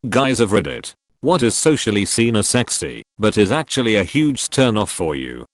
Guys of Reddit. What is socially seen as sexy, but is actually a huge turn off for you?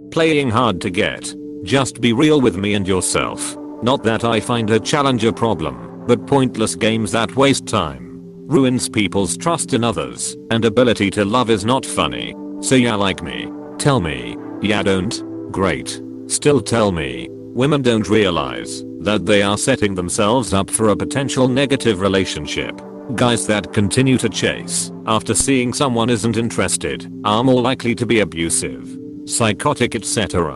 Playing hard to get. Just be real with me and yourself. Not that I find a challenge a problem, but pointless games that waste time. Ruins people's trust in others, and ability to love is not funny. So yeah, like me. Tell me. Yeah, don't? Great. Still tell me. Women don't realize that they are setting themselves up for a potential negative relationship. Guys that continue to chase after seeing someone isn't interested are more likely to be abusive, psychotic, etc.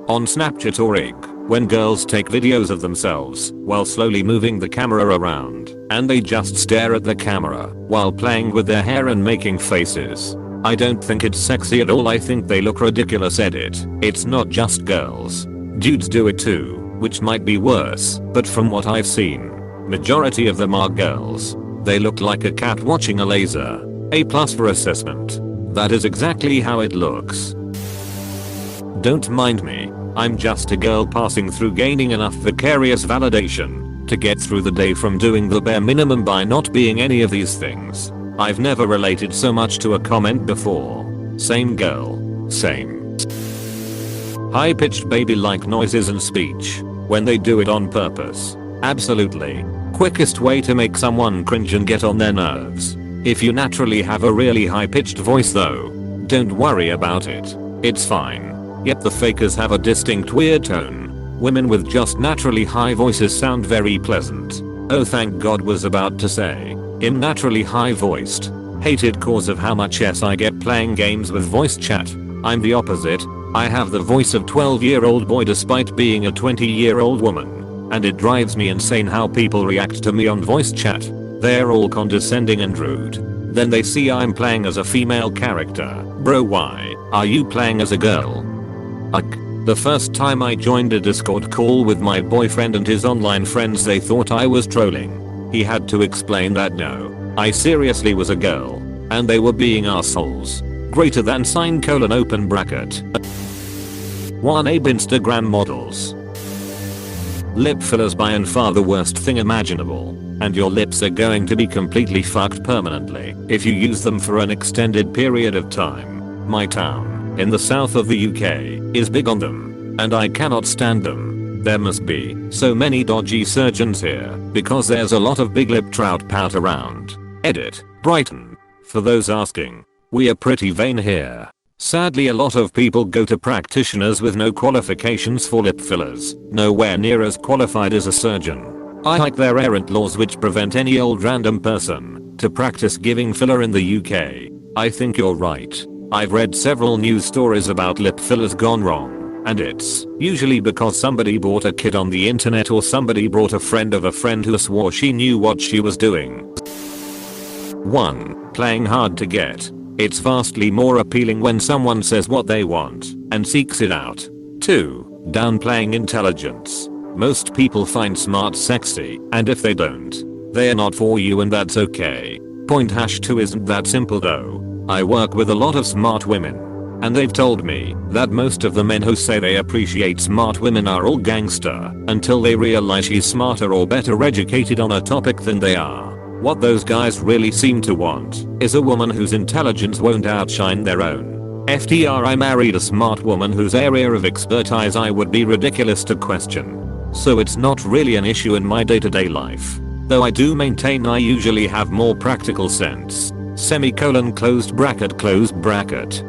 On Snapchat or Ig, when girls take videos of themselves while slowly moving the camera around and they just stare at the camera while playing with their hair and making faces. I don't think it's sexy at all. I think they look ridiculous. Edit. It's not just girls. Dudes do it too, which might be worse, but from what I've seen, majority of them are girls. They look like a cat watching a laser. A+ for assessment. That is exactly how it looks. Don't mind me. I'm just a girl passing through, gaining enough vicarious validation to get through the day from doing the bare minimum by not being any of these things. I've never related so much to a comment before. Same girl. Same. High-pitched baby-like noises and speech. When they do it on purpose. Absolutely. Quickest way to make someone cringe and get on their nerves. If you naturally have a really high-pitched voice though, don't worry about it. It's fine. Yet the fakers have a distinct weird tone. Women with just naturally high voices sound very pleasant. Oh, thank God, was about to say. I'm naturally high voiced. Hated cause of how much S I get playing games with voice chat. I'm the opposite. I have the voice of 12-year-old boy despite being a 20-year-old woman. And it drives me insane how people react to me on voice chat. They're all condescending and rude. Then they see I'm playing as a female character. Bro, why are you playing as a girl? The first time I joined a Discord call with my boyfriend and his online friends, they thought I was trolling. He had to explain that no, I seriously was a girl, and they were being assholes. Greater than sign colon open bracket. 1 Abe Instagram models. Lip fillers by and far the worst thing imaginable, and your lips are going to be completely fucked permanently if you use them for an extended period of time. My town, in the south of the UK, is big on them, and I cannot stand them. There must be so many dodgy surgeons here because there's a lot of big lip trout pout around. Edit. Brighton. For those asking, we are pretty vain here. Sadly, a lot of people go to practitioners with no qualifications for lip fillers, nowhere near as qualified as a surgeon. I hate their errant laws which prevent any old random person to practice giving filler in the UK. I think you're right. I've read several news stories about lip fillers gone wrong, and it's usually because somebody bought a kid on the internet or somebody brought a friend of a friend who swore she knew what she was doing. 1. Playing hard to get. It's vastly more appealing when someone says what they want and seeks it out. 2. Downplaying intelligence. Most people find smart sexy, and if they don't, they're not for you, and that's okay. Point #2 isn't that simple though. I work with a lot of smart women, and they've told me that most of the men who say they appreciate smart women are all gangster until they realize she's smarter or better educated on a topic than they are. What those guys really seem to want is a woman whose intelligence won't outshine their own. FTR, I married a smart woman whose area of expertise I would be ridiculous to question. So it's not really an issue in my day-to-day life. Though I do maintain I usually have more practical sense. Semicolon closed bracket closed bracket.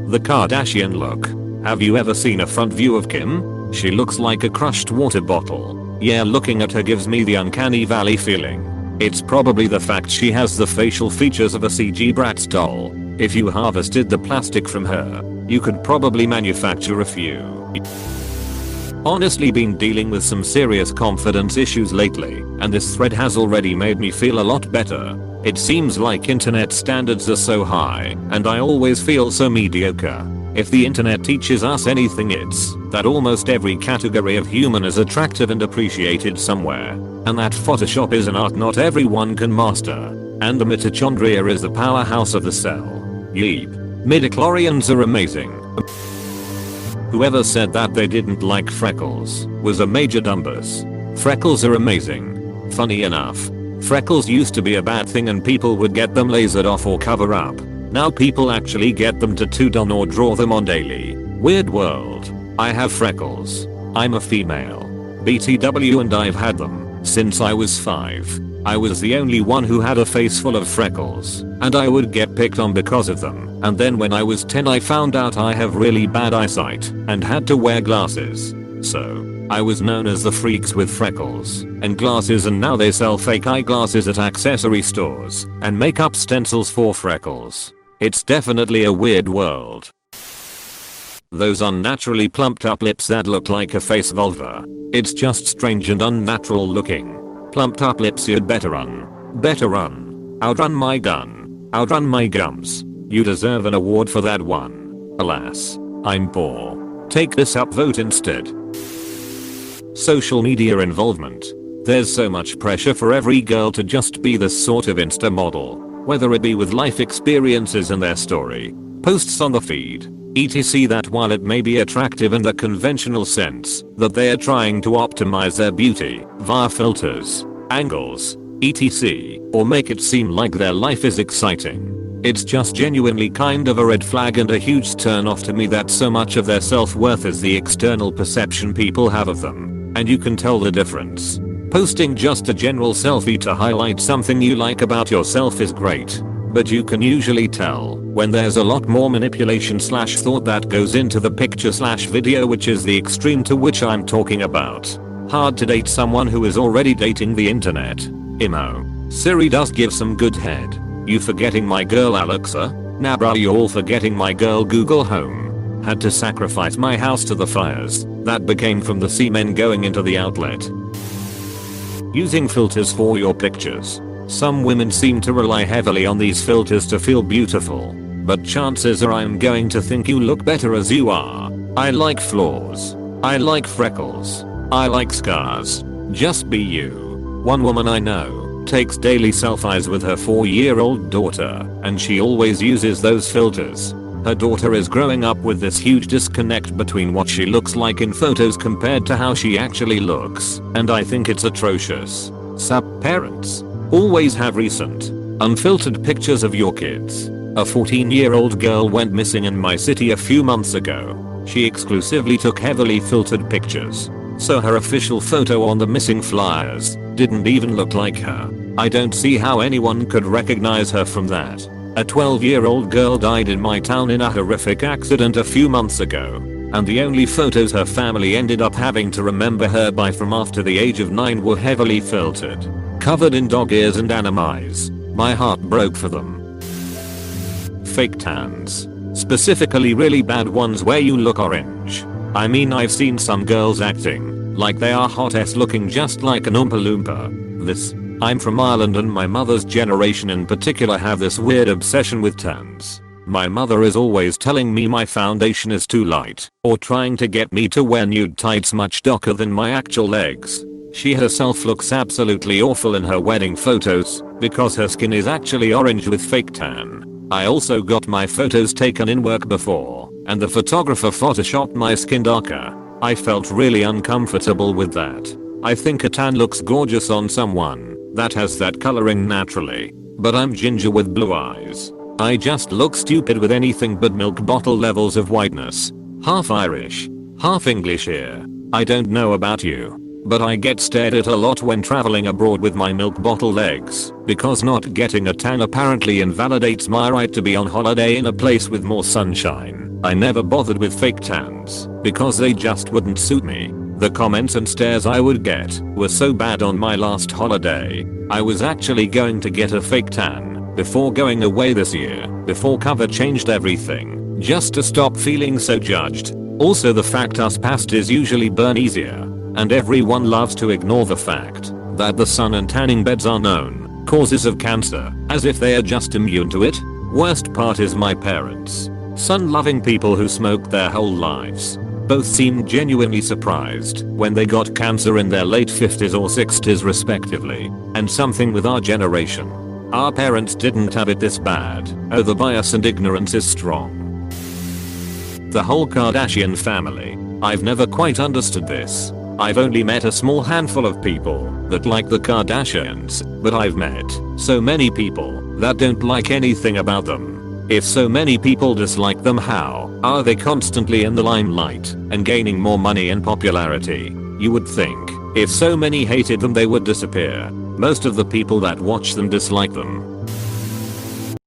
The Kardashian look. Have you ever seen a front view of Kim? She looks like a crushed water bottle. Yeah, looking at her gives me the uncanny valley feeling. It's probably the fact she has the facial features of a CG Bratz doll. If you harvested the plastic from her, you could probably manufacture a few. Honestly, been dealing with some serious confidence issues lately, and this thread has already made me feel a lot better. It seems like internet standards are so high, and I always feel so mediocre. If the internet teaches us anything, it's that almost every category of human is attractive and appreciated somewhere, and that Photoshop is an art not everyone can master, and the mitochondria is the powerhouse of the cell. Yeep. Midichlorians are amazing. Whoever said that they didn't like freckles was a major dumbus. Freckles are amazing. Funny enough, freckles used to be a bad thing and people would get them lasered off or cover up. Now people actually get them tattooed on or draw them on daily. Weird world. I have freckles. I'm a female. BTW, and I've had them since I was 5. I was the only one who had a face full of freckles, and I would get picked on because of them. And then when I was 10 I found out I have really bad eyesight and had to wear glasses. So I was known as the freaks with freckles and glasses, and now they sell fake eyeglasses at accessory stores and make up stencils for freckles. It's definitely a weird world. Those unnaturally plumped up lips that look like a face vulva. It's just strange and unnatural looking. Plumped up lips, you'd better run. Better run. Outrun my gun. Outrun my gums. You deserve an award for that one. Alas, I'm poor. Take this upvote instead. Social media involvement. There's so much pressure for every girl to just be this sort of Insta model, whether it be with life experiences in their story, posts on the feed, etc. That while it may be attractive in the conventional sense that they are trying to optimize their beauty via filters, angles, etc. or make it seem like their life is exciting, it's just genuinely kind of a red flag and a huge turn off to me that so much of their self-worth is the external perception people have of them, and you can tell the difference. Posting just a general selfie to highlight something you like about yourself is great, but you can usually tell when there's a lot more manipulation / thought that goes into the picture / video, which is the extreme to which I'm talking about. Hard to date someone who is already dating the internet. Imo. Siri does give some good head. You forgetting my girl Alexa? Nah bruh, you all forgetting my girl Google Home. Had to sacrifice my house to the fires that became from the semen going into the outlet. Using filters for your pictures. Some women seem to rely heavily on these filters to feel beautiful, but chances are I'm going to think you look better as you are. I like flaws. I like freckles. I like scars. Just be you. One woman I know takes daily selfies with her 4-year-old daughter, and she always uses those filters. Her daughter is growing up with this huge disconnect between what she looks like in photos compared to how she actually looks, and I think it's atrocious. Sup parents? Always have recent, unfiltered pictures of your kids. A 14-year-old girl went missing in my city a few months ago. She exclusively took heavily filtered pictures, so her official photo on the missing flyers didn't even look like her. I don't see how anyone could recognize her from that. A 12-year-old girl died in my town in a horrific accident a few months ago, and the only photos her family ended up having to remember her by from after the age of 9 were heavily filtered, covered in dog ears and anime eyes. My heart broke for them. Fake tans. Specifically really bad ones where you look orange. I mean, I've seen some girls acting like they are hot s looking just like an Oompa Loompa. I'm from Ireland and my mother's generation in particular have this weird obsession with tans. My mother is always telling me my foundation is too light, or trying to get me to wear nude tights much darker than my actual legs. She herself looks absolutely awful in her wedding photos because her skin is actually orange with fake tan. I also got my photos taken in work before, and the photographer photoshopped my skin darker. I felt really uncomfortable with that. I think a tan looks gorgeous on someone that has that coloring naturally, but I'm ginger with blue eyes. I just look stupid with anything but milk bottle levels of whiteness. Half Irish, half English here. I don't know about you, but I get stared at a lot when traveling abroad with my milk bottle legs, because not getting a tan apparently invalidates my right to be on holiday in a place with more sunshine. I never bothered with fake tans, because they just wouldn't suit me. The comments and stares I would get were so bad on my last holiday. I was actually going to get a fake tan before going away this year, before cover changed everything, just to stop feeling so judged. Also the fact us pasties usually burn easier, and everyone loves to ignore the fact that the sun and tanning beds are known causes of cancer, as if they are just immune to it. Worst part is my parents, sun-loving people who smoked their whole lives, both seemed genuinely surprised when they got cancer in their late 50s or 60s respectively, and something with our generation. Our parents didn't have it this bad. Oh, the bias and ignorance is strong. The whole Kardashian family. I've never quite understood this. I've only met a small handful of people that like the Kardashians, but I've met so many people that don't like anything about them. If so many people dislike them, how are they constantly in the limelight and gaining more money and popularity? You would think if so many hated them they would disappear. Most of the people that watch them dislike them.